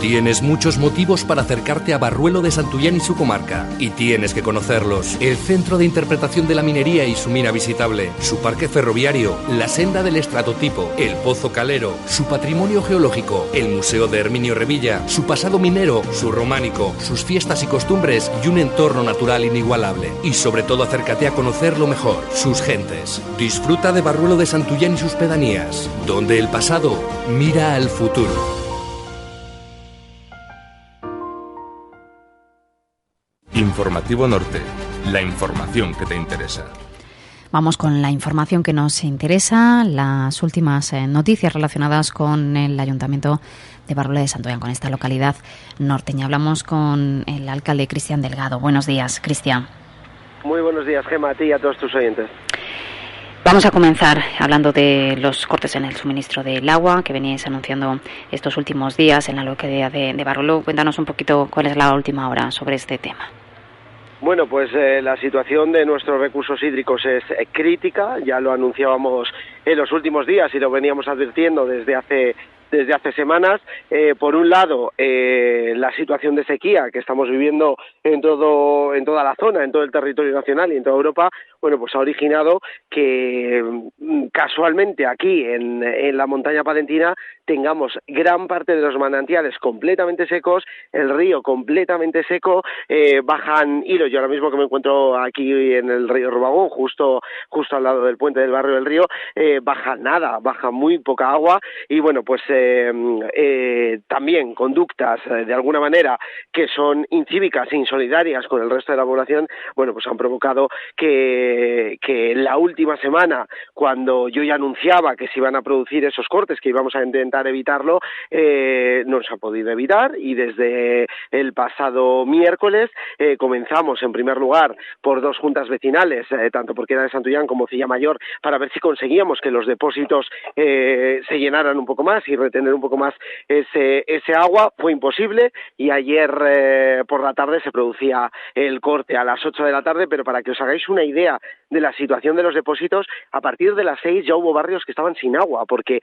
Tienes muchos motivos para acercarte a Barruelo de Santullán y su comarca, y tienes que conocerlos. El Centro de Interpretación de la Minería y su mina visitable, su parque ferroviario, la senda del estratotipo, el Pozo Calero, su patrimonio geológico, el Museo de Herminio Revilla, su pasado minero, su románico, sus fiestas y costumbres y un entorno natural inigualable. Y sobre todo acércate a conocer lo mejor, sus gentes. Disfruta de Barruelo de Santullán y sus pedanías, donde el pasado mira al futuro. Informativo Norte, la información que te interesa. Vamos con la información que nos interesa, las últimas noticias relacionadas con el Ayuntamiento de Barruelo de Santullán, con esta localidad norteña. Hablamos con el alcalde Cristian Delgado. Buenos días, Cristian. Muy buenos días, Gemma, a ti y a todos tus oyentes. Vamos a comenzar hablando de los cortes en el suministro del agua que veníais anunciando estos últimos días en la localidad de Barruelo. Cuéntanos un poquito cuál es la última hora sobre este tema. Bueno, pues la situación de nuestros recursos hídricos es crítica, ya lo anunciábamos en los últimos días y lo veníamos advirtiendo desde hace semanas. Por un lado, la situación de sequía que estamos viviendo en toda la zona, en todo el territorio nacional y en toda Europa, bueno, pues ha originado que casualmente aquí en la montaña palentina tengamos gran parte de los manantiales completamente secos, el río completamente seco, bajan hilos. Yo ahora mismo que me encuentro aquí en el río Robagón, justo al lado del puente del barrio del río, baja muy poca agua y bueno, pues también conductas de alguna manera que son incívicas e insolidarias con el resto de la población, bueno, pues han provocado que la última semana, cuando yo ya anunciaba que se iban a producir esos cortes, que íbamos a intentar evitarlo, no se ha podido evitar y desde el pasado miércoles comenzamos en primer lugar por 2 juntas vecinales, tanto Porquera de Santullán como Cilla Mayor, para ver si conseguíamos que los depósitos se llenaran un poco más y retener un poco más ese agua. Fue imposible y ayer por la tarde se producía el corte a las 8 de la tarde, pero para que os hagáis una idea de la situación de los depósitos, a partir de las 6 ya hubo barrios que estaban sin agua, porque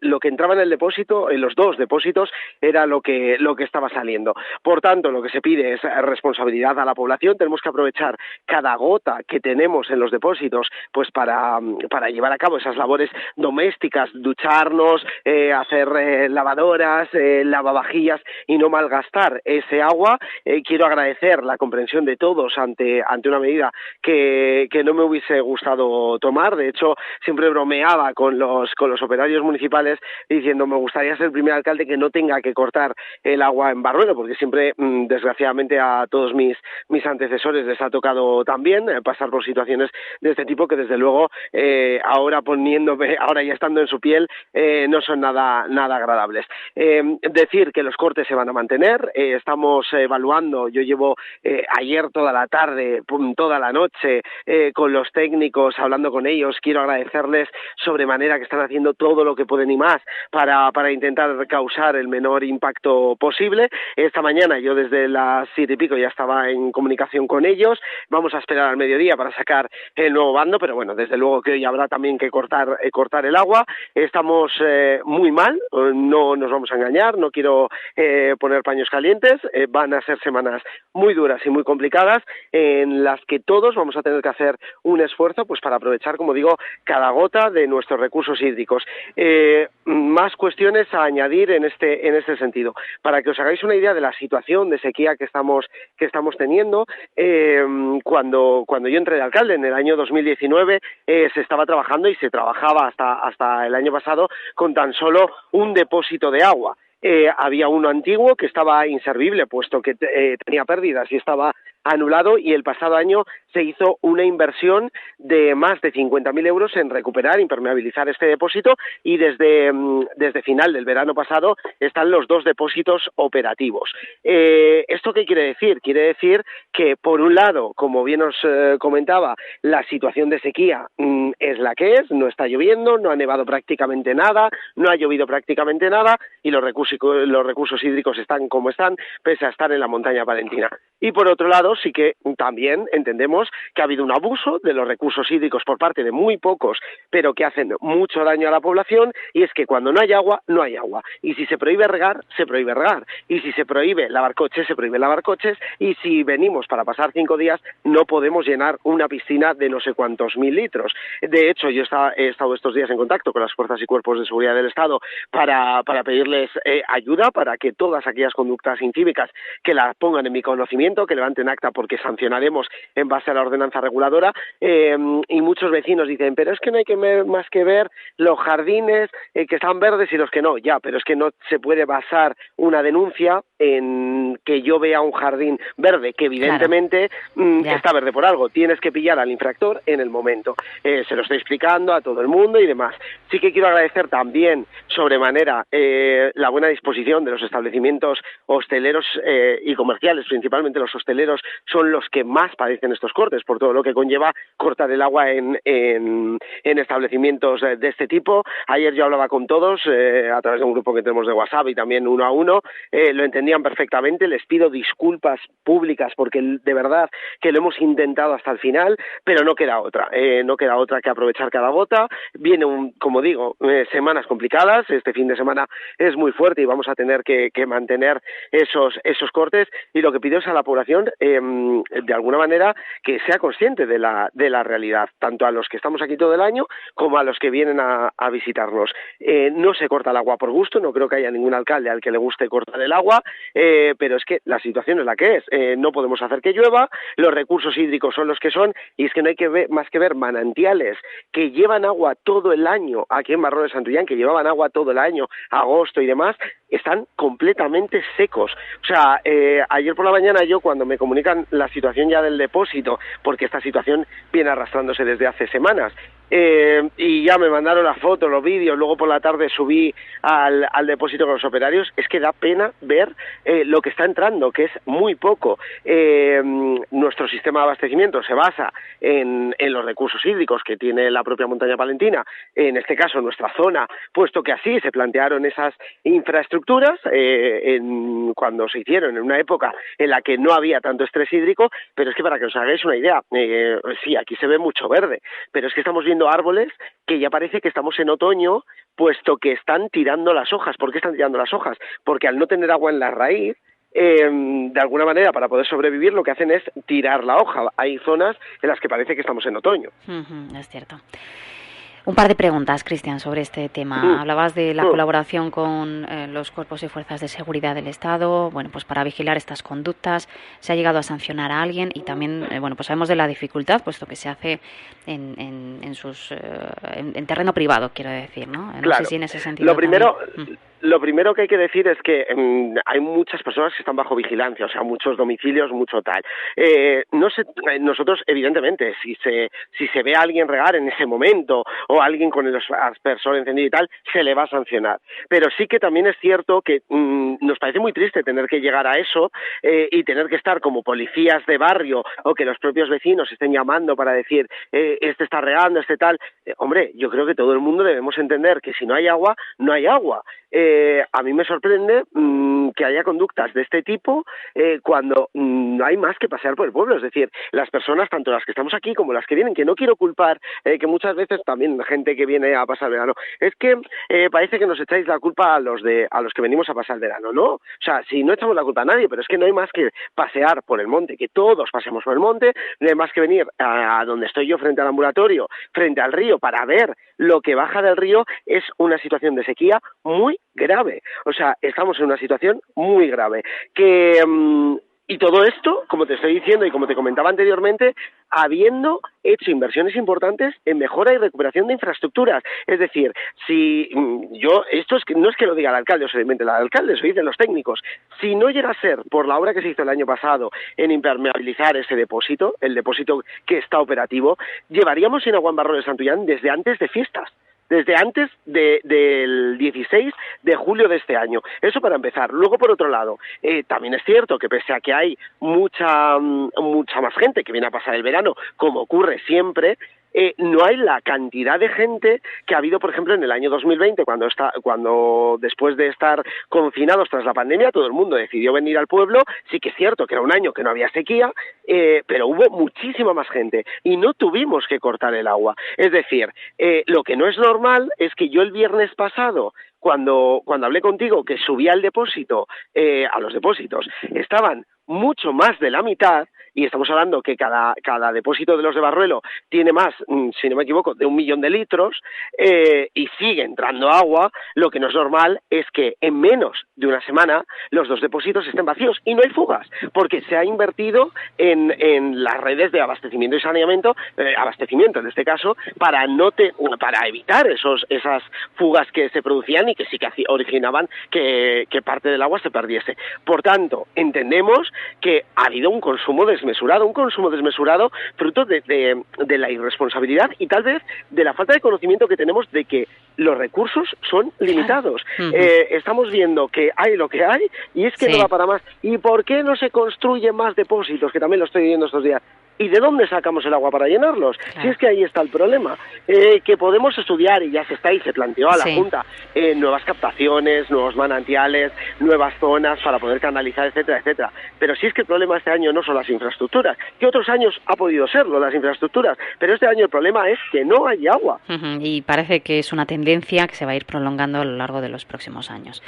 lo que entraba en el depósito, en los 2 depósitos, era lo que estaba saliendo. Por tanto, lo que se pide es responsabilidad a la población. Tenemos que aprovechar cada gota que tenemos en los depósitos pues para llevar a cabo esas labores domésticas, ducharnos, hacer lavadoras, lavavajillas y no malgastar ese agua. Quiero agradecer la comprensión de todos ante una medida que no me hubiese gustado tomar. De hecho, siempre bromeaba con los operarios municipales diciendo: me gustaría ser el primer alcalde que no tenga que cortar el agua en Barruelo, porque siempre, desgraciadamente, a todos mis antecesores les ha tocado también pasar por situaciones de este tipo que, desde luego, ahora ya estando en su piel, no son nada agradables. Decir que los cortes se van a mantener, estamos evaluando, yo llevo ayer toda la tarde, toda la noche, con los técnicos, hablando con ellos. Quiero agradecerles sobremanera que están haciendo todo lo que pueden y más para intentar causar el menor impacto posible. Esta mañana yo desde las 7:00 ya estaba en comunicación con ellos. Vamos a esperar al mediodía para sacar el nuevo bando, pero bueno, desde luego que hoy habrá también que cortar el agua. Estamos muy mal, no nos vamos a engañar, no quiero poner paños calientes. Van a ser semanas muy duras y muy complicadas en las que todos vamos a tener que hacer un esfuerzo pues para aprovechar, como digo, cada gota de nuestros recursos hídricos. Más cuestiones a añadir en este sentido. Para que os hagáis una idea de la situación de sequía que estamos teniendo, cuando yo entré de alcalde en el año 2019, se estaba trabajando y se trabajaba hasta el año pasado con tan solo un depósito de agua. Había uno antiguo que estaba inservible, puesto que tenía pérdidas y estaba anulado, y el pasado año se hizo una inversión de más de 50.000 euros en recuperar, impermeabilizar este depósito, y desde final del verano pasado están los 2 depósitos operativos. ¿Esto qué quiere decir? Quiere decir que, por un lado, como bien os comentaba, la situación de sequía es la que es, no está lloviendo, no ha nevado prácticamente nada, no ha llovido prácticamente nada, y los recursos hídricos están como están, pese a estar en la montaña palentina. Y por otro lado, sí que también entendemos que ha habido un abuso de los recursos hídricos por parte de muy pocos, pero que hacen mucho daño a la población, y es que cuando no hay agua, no hay agua. Y si se prohíbe regar, se prohíbe regar. Y si se prohíbe lavar coches, se prohíbe lavar coches. Y si venimos para pasar 5 días, no podemos llenar una piscina de no sé cuántos mil litros. De hecho, yo he estado estos días en contacto con las fuerzas y cuerpos de seguridad del Estado para pedirles ayuda para que todas aquellas conductas incívicas que las pongan en mi conocimiento, que levanten acta, porque sancionaremos en base a la ordenanza reguladora. Y muchos vecinos dicen, pero es que no hay que más que ver los jardines que están verdes y los que no. Ya, pero es que no se puede basar una denuncia en que yo vea un jardín verde, que evidentemente está verde por algo. Tienes que pillar al infractor en el momento. Se lo estoy explicando a todo el mundo y demás. Sí que quiero agradecer también sobremanera la buena disposición de los establecimientos hosteleros y comerciales. Principalmente los hosteleros son los que más padecen estos cortes, por todo lo que conlleva cortar el agua en establecimientos de este tipo. Ayer yo hablaba con todos a través de un grupo que tenemos de WhatsApp y también uno a uno. Lo entendían perfectamente. Les pido disculpas públicas porque de verdad que lo hemos intentado hasta el final, pero no queda otra. No queda otra que aprovechar cada gota. Viene, como digo, semanas complicadas. Este fin de semana es muy fuerte y vamos a tener que mantener esos cortes, y lo que pido es a la población de alguna manera que sea consciente de la realidad, tanto a los que estamos aquí todo el año como a los que vienen a visitarnos. No se corta el agua por gusto, no creo que haya ningún alcalde al que le guste cortar el agua, pero es que la situación es la que es. No podemos hacer que llueva, los recursos hídricos son los que son, y es que no hay que más que ver manantiales que llevan agua todo el año aquí en Barruelo de Santullán, que llevaban agua todo el año, agosto y demás, están completamente secos. O sea, ayer por la mañana yo, cuando me comunican la situación ya del depósito, porque esta situación viene arrastrándose desde hace semanas, y ya me mandaron las fotos, los vídeos, luego por la tarde subí al depósito con los operarios, es que da pena ver lo que está entrando, que es muy poco. Nuestro sistema de abastecimiento se basa en los recursos hídricos que tiene la propia montaña palentina, en este caso nuestra zona, puesto que así se plantearon esas infraestructuras cuando se hicieron en una época en la que no había tanto estrés hídrico. Pero es que, para que os hagáis una idea, sí, aquí se ve mucho verde, pero es que estamos viendo árboles que ya parece que estamos en otoño, puesto que están tirando las hojas. ¿Por qué están tirando las hojas? Porque al no tener agua en la raíz, de alguna manera, para poder sobrevivir, lo que hacen es tirar la hoja. Hay zonas en las que parece que estamos en otoño. Es cierto. Un par de preguntas, Cristian, sobre este tema. Hablabas de la colaboración con los cuerpos y fuerzas de seguridad del Estado, bueno, pues para vigilar estas conductas. ¿Se ha llegado a sancionar a alguien? Y también, bueno, pues sabemos de la dificultad, puesto que se hace en terreno privado, quiero decir, ¿no? No sé si en ese sentido. Lo primero que hay que decir es que hay muchas personas que están bajo vigilancia, o sea, muchos domicilios, mucho tal. Nosotros, evidentemente, si se ve a alguien regar en ese momento, o alguien con el aspersor encendido y tal, se le va a sancionar. Pero sí que también es cierto que nos parece muy triste tener que llegar a eso, y tener que estar como policías de barrio, o que los propios vecinos estén llamando para decir, este está regando, este tal. Hombre, yo creo que todo el mundo debemos entender que si no hay agua, no hay agua. A mí me sorprende que haya conductas de este tipo cuando no hay más que pasear por el pueblo. Es decir, las personas, tanto las que estamos aquí como las que vienen, que no quiero culpar, que muchas veces también la gente que viene a pasar verano, es que parece que nos echáis la culpa a los que venimos a pasar verano, ¿no? O sea, si no echamos la culpa a nadie, pero es que no hay más que pasear por el monte, que todos pasemos por el monte, no hay más que venir a donde estoy yo, frente al ambulatorio, frente al río, para ver lo que baja del río. Es una situación de sequía muy grave. O sea, estamos en una situación muy grave. Y todo esto, como te estoy diciendo y como te comentaba anteriormente, habiendo hecho inversiones importantes en mejora y recuperación de infraestructuras. Es decir, no es que lo diga el alcalde o se lo invente el alcalde, eso dicen los técnicos. Si no llega a ser por la obra que se hizo el año pasado en impermeabilizar ese depósito, el depósito que está operativo, llevaríamos sin agua en Barruelo de Santullán desde antes de fiestas. Desde antes del 16 de julio de este año. Eso para empezar. Luego, por otro lado, también es cierto que pese a que hay mucha más gente que viene a pasar el verano, como ocurre siempre, no hay la cantidad de gente que ha habido, por ejemplo, en el año 2020, cuando después de estar confinados tras la pandemia, todo el mundo decidió venir al pueblo. Sí que es cierto que era un año que no había sequía, pero hubo muchísima más gente y no tuvimos que cortar el agua. Es decir, lo que no es normal es que yo el viernes pasado, cuando hablé contigo, que subía al depósito, a los depósitos, estaban mucho más de la mitad, y estamos hablando que cada depósito de los de Barruelo tiene más, si no me equivoco, de 1 millón de litros, y sigue entrando agua. Lo que no es normal es que en menos de una semana los 2 depósitos estén vacíos y no hay fugas, porque se ha invertido en las redes de abastecimiento y saneamiento, abastecimiento en este caso, para evitar esas fugas que se producían y que sí que originaban que parte del agua se perdiese. Por tanto, entendemos que ha habido un consumo desmesurado fruto de la irresponsabilidad y tal vez de la falta de conocimiento que tenemos de que los recursos son limitados. Claro. Estamos viendo que hay lo que hay y es que no da para más. ¿Y por qué no se construyen más depósitos? Que también lo estoy viendo estos días. ¿Y de dónde sacamos el agua para llenarlos? Claro. Si es que ahí está el problema. Que podemos estudiar, y ya se planteó a la Junta, nuevas captaciones, nuevos manantiales, nuevas zonas para poder canalizar, etcétera, etcétera. Pero si es que el problema este año no son las infraestructuras, que otros años ha podido serlo, las infraestructuras, pero este año el problema es que no hay agua. Y parece que es una tendencia que se va a ir prolongando a lo largo de los próximos años.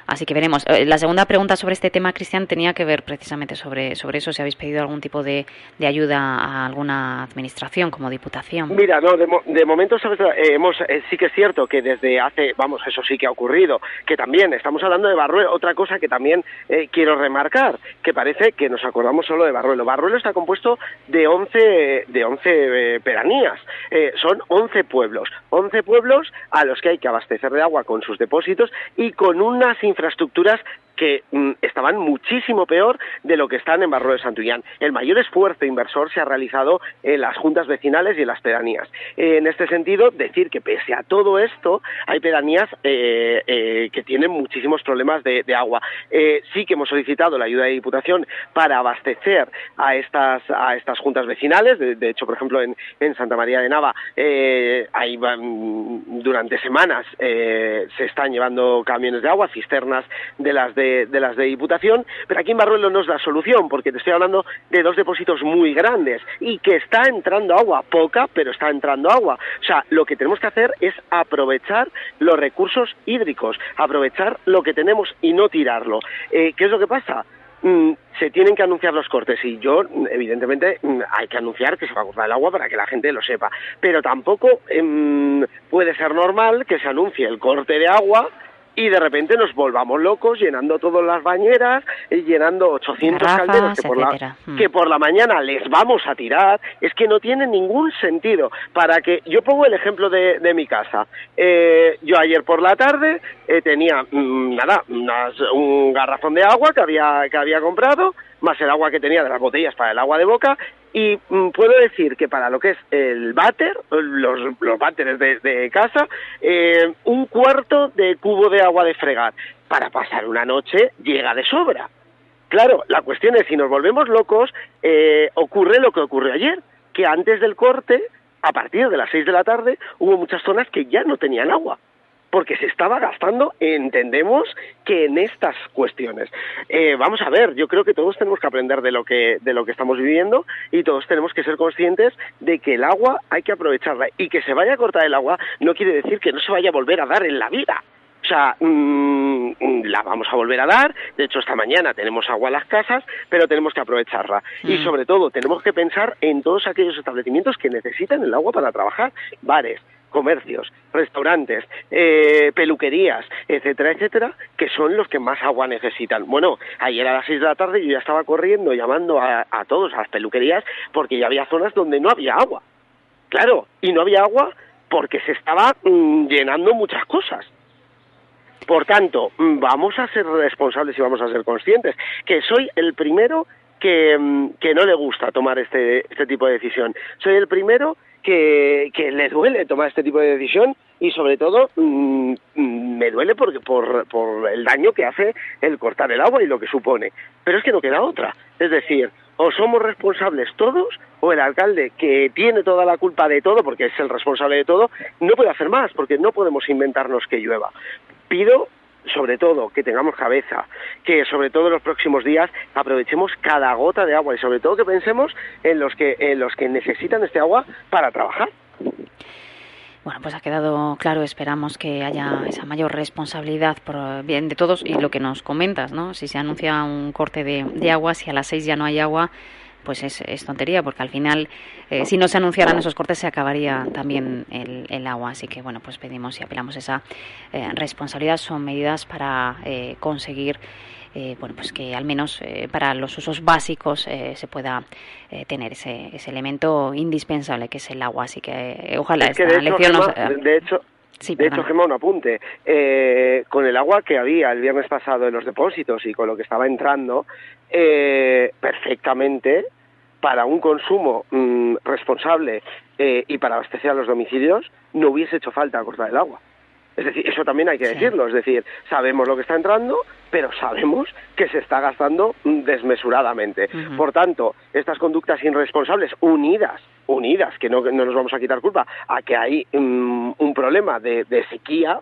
Así que veremos. La segunda pregunta sobre este tema, Cristian, tenía que ver precisamente sobre eso, si habéis pedido algún tipo de ayuda a alguna administración como Diputación. Mira, no, de momento sí que es cierto que desde hace, eso sí que ha ocurrido, que también estamos hablando de Barruelo. Otra cosa que también quiero remarcar, que parece que nos acordamos solo de Barruelo. Barruelo está compuesto de 11 pedanías, son 11 pueblos a los que hay que abastecer de agua con sus depósitos y con unas infraestructuras que estaban muchísimo peor de lo que están en Barruelo de Santullán. El mayor esfuerzo inversor se ha realizado en las juntas vecinales y en las pedanías. En este sentido, decir que pese a todo esto, hay pedanías que tienen muchísimos problemas de agua. Sí que hemos solicitado la ayuda de Diputación para abastecer a estas juntas vecinales. De hecho, por ejemplo, en Santa María de Nava, durante semanas se están llevando camiones de agua, cisternas de las de Diputación, pero aquí en Barruelo no es la solución, porque te estoy hablando de 2 depósitos muy grandes y que está entrando agua, poca, pero está entrando agua. O sea, lo que tenemos que hacer es aprovechar los recursos hídricos, aprovechar lo que tenemos y no tirarlo. ¿Qué es lo que pasa? Se tienen que anunciar los cortes y evidentemente, hay que anunciar que se va a cortar el agua para que la gente lo sepa, pero tampoco puede ser normal que se anuncie el corte de agua y de repente nos volvamos locos llenando todas las bañeras, llenando 800 calderos que por la mañana les vamos a tirar. Es que no tiene ningún sentido. Yo pongo el ejemplo de mi casa. Yo ayer por la tarde tenía un garrafón de agua que había comprado, más el agua que tenía de las botellas para el agua de boca, y puedo decir que para lo que es el váter, los váteres de casa, 1/4 de cubo de agua de fregar para pasar una noche llega de sobra. Claro, la cuestión es, si nos volvemos locos, ocurre lo que ocurrió ayer, que antes del corte, a partir de las 6 de la tarde, hubo muchas zonas que ya no tenían agua, porque se estaba gastando, entendemos, que en estas cuestiones. Vamos a ver, yo creo que todos tenemos que aprender de lo que estamos viviendo y todos tenemos que ser conscientes de que el agua hay que aprovecharla, y que se vaya a cortar el agua no quiere decir que no se vaya a volver a dar en la vida. O sea, la vamos a volver a dar. De hecho, esta mañana tenemos agua en las casas, pero tenemos que aprovecharla. Y sobre todo, tenemos que pensar en todos aquellos establecimientos que necesitan el agua para trabajar. Bares, comercios, restaurantes, peluquerías, etcétera, etcétera, que son los que más agua necesitan. Bueno, ayer a las 6 de la tarde yo ya estaba corriendo, llamando a todos, a las peluquerías, porque ya había zonas donde no había agua. Claro, y no había agua porque se estaba llenando muchas cosas. Por tanto, vamos a ser responsables y vamos a ser conscientes, que soy el primero que no le gusta tomar este tipo de decisión. Soy el primero que le duele tomar este tipo de decisión y sobre todo me duele porque por el daño que hace el cortar el agua y lo que supone. Pero es que no queda otra. Es decir, o somos responsables todos o el alcalde, que tiene toda la culpa de todo porque es el responsable de todo, no puede hacer más porque no podemos inventarnos que llueva. Pido sobre todo que tengamos cabeza, que sobre todo en los próximos días aprovechemos cada gota de agua y sobre todo que pensemos en los que necesitan este agua para trabajar. Bueno, pues ha quedado claro, esperamos que haya esa mayor responsabilidad por bien de todos y lo que nos comentas, ¿no? Si se anuncia un corte de agua, si a las 6 ya no hay agua, pues es tontería, porque al final, si no se anunciaran esos cortes, se acabaría también el agua. Así que, bueno, pues pedimos y apelamos a esa responsabilidad. Son medidas para conseguir, bueno, pues que al menos para los usos básicos se pueda tener ese elemento indispensable que es el agua. Así que ojalá esta lección nos... Sí, de hecho, Gemma, un apunte. Con el agua que había el viernes pasado en los depósitos y con lo que estaba entrando, perfectamente, para un consumo responsable y para abastecer a los domicilios, no hubiese hecho falta cortar el agua. Es decir, eso también hay que decirlo. Es decir, sabemos lo que está entrando, pero sabemos que se está gastando desmesuradamente. Uh-huh. Por tanto, estas conductas irresponsables unidas, que no nos vamos a quitar culpa, a que hay un problema de sequía,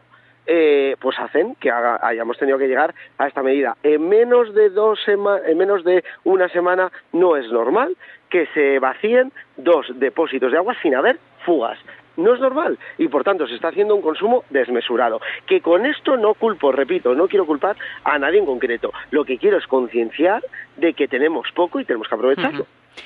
pues hacen que hayamos tenido que llegar a esta medida. En menos de una semana no es normal que se vacíen 2 depósitos de agua sin haber fugas. No es normal y por tanto se está haciendo un consumo desmesurado. Que con esto no culpo, repito, no quiero culpar a nadie en concreto. Lo que quiero es concienciar de que tenemos poco y tenemos que aprovecharlo. Uh-huh.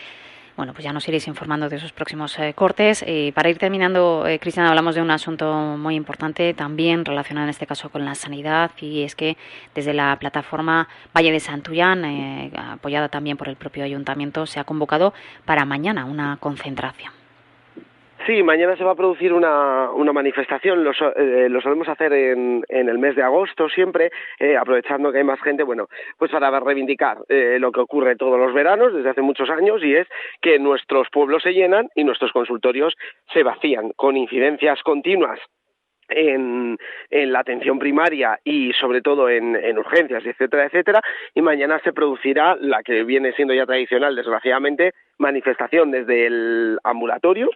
Bueno, pues ya nos iréis informando de esos próximos cortes. Para ir terminando, Cristian, hablamos de un asunto muy importante también relacionado en este caso con la sanidad, y es que desde la plataforma Valle de Santullán, apoyada también por el propio ayuntamiento, se ha convocado para mañana una concentración. Sí, mañana se va a producir una manifestación, lo solemos hacer en el mes de agosto siempre, aprovechando que hay más gente, bueno, pues para reivindicar lo que ocurre todos los veranos desde hace muchos años, y es que nuestros pueblos se llenan y nuestros consultorios se vacían, con incidencias continuas en la atención primaria y sobre todo en urgencias, etcétera, etcétera, y mañana se producirá la que viene siendo ya tradicional, desgraciadamente, manifestación desde el ambulatorio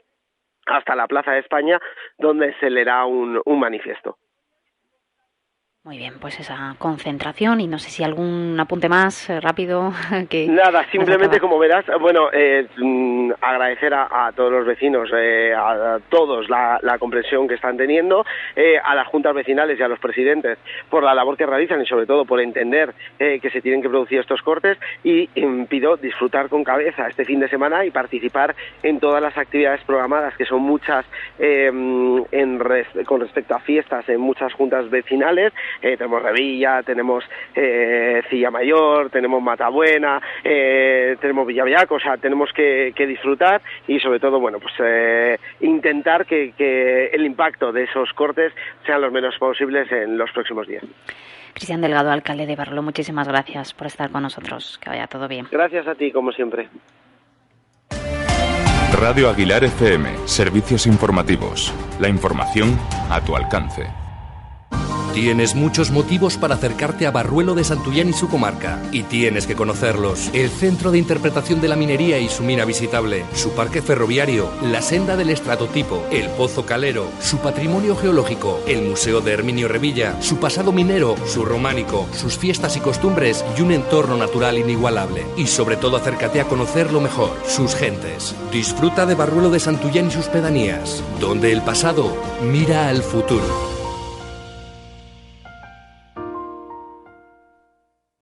hasta la Plaza de España, donde se leerá un manifiesto. Muy bien, pues esa concentración, y no sé si algún apunte más rápido que... Nada, simplemente como verás, bueno, agradecer a todos los vecinos, a todos la comprensión que están teniendo, a las juntas vecinales y a los presidentes por la labor que realizan y sobre todo por entender que se tienen que producir estos cortes, y pido disfrutar con cabeza este fin de semana y participar en todas las actividades programadas, que son muchas con respecto a fiestas en muchas juntas vecinales. Tenemos Revilla, tenemos Cilla Mayor, tenemos Matabuena, tenemos Villavillaco, o sea, tenemos que disfrutar y sobre todo, bueno, pues intentar que el impacto de esos cortes sean los menos posibles en los próximos días. Cristian Delgado, alcalde de Barruelo, muchísimas gracias por estar con nosotros, que vaya todo bien. Gracias a ti, como siempre. Radio Aguilar FM, servicios informativos. La información a tu alcance. Tienes muchos motivos para acercarte a Barruelo de Santullán y su comarca, y tienes que conocerlos. El Centro de Interpretación de la Minería y su mina visitable, su parque ferroviario, la senda del estratotipo, el Pozo Calero, su patrimonio geológico, el Museo de Herminio Revilla, su pasado minero, su románico, sus fiestas y costumbres y un entorno natural inigualable. Y sobre todo acércate a conocer lo mejor, sus gentes. Disfruta de Barruelo de Santullán y sus pedanías, donde el pasado mira al futuro.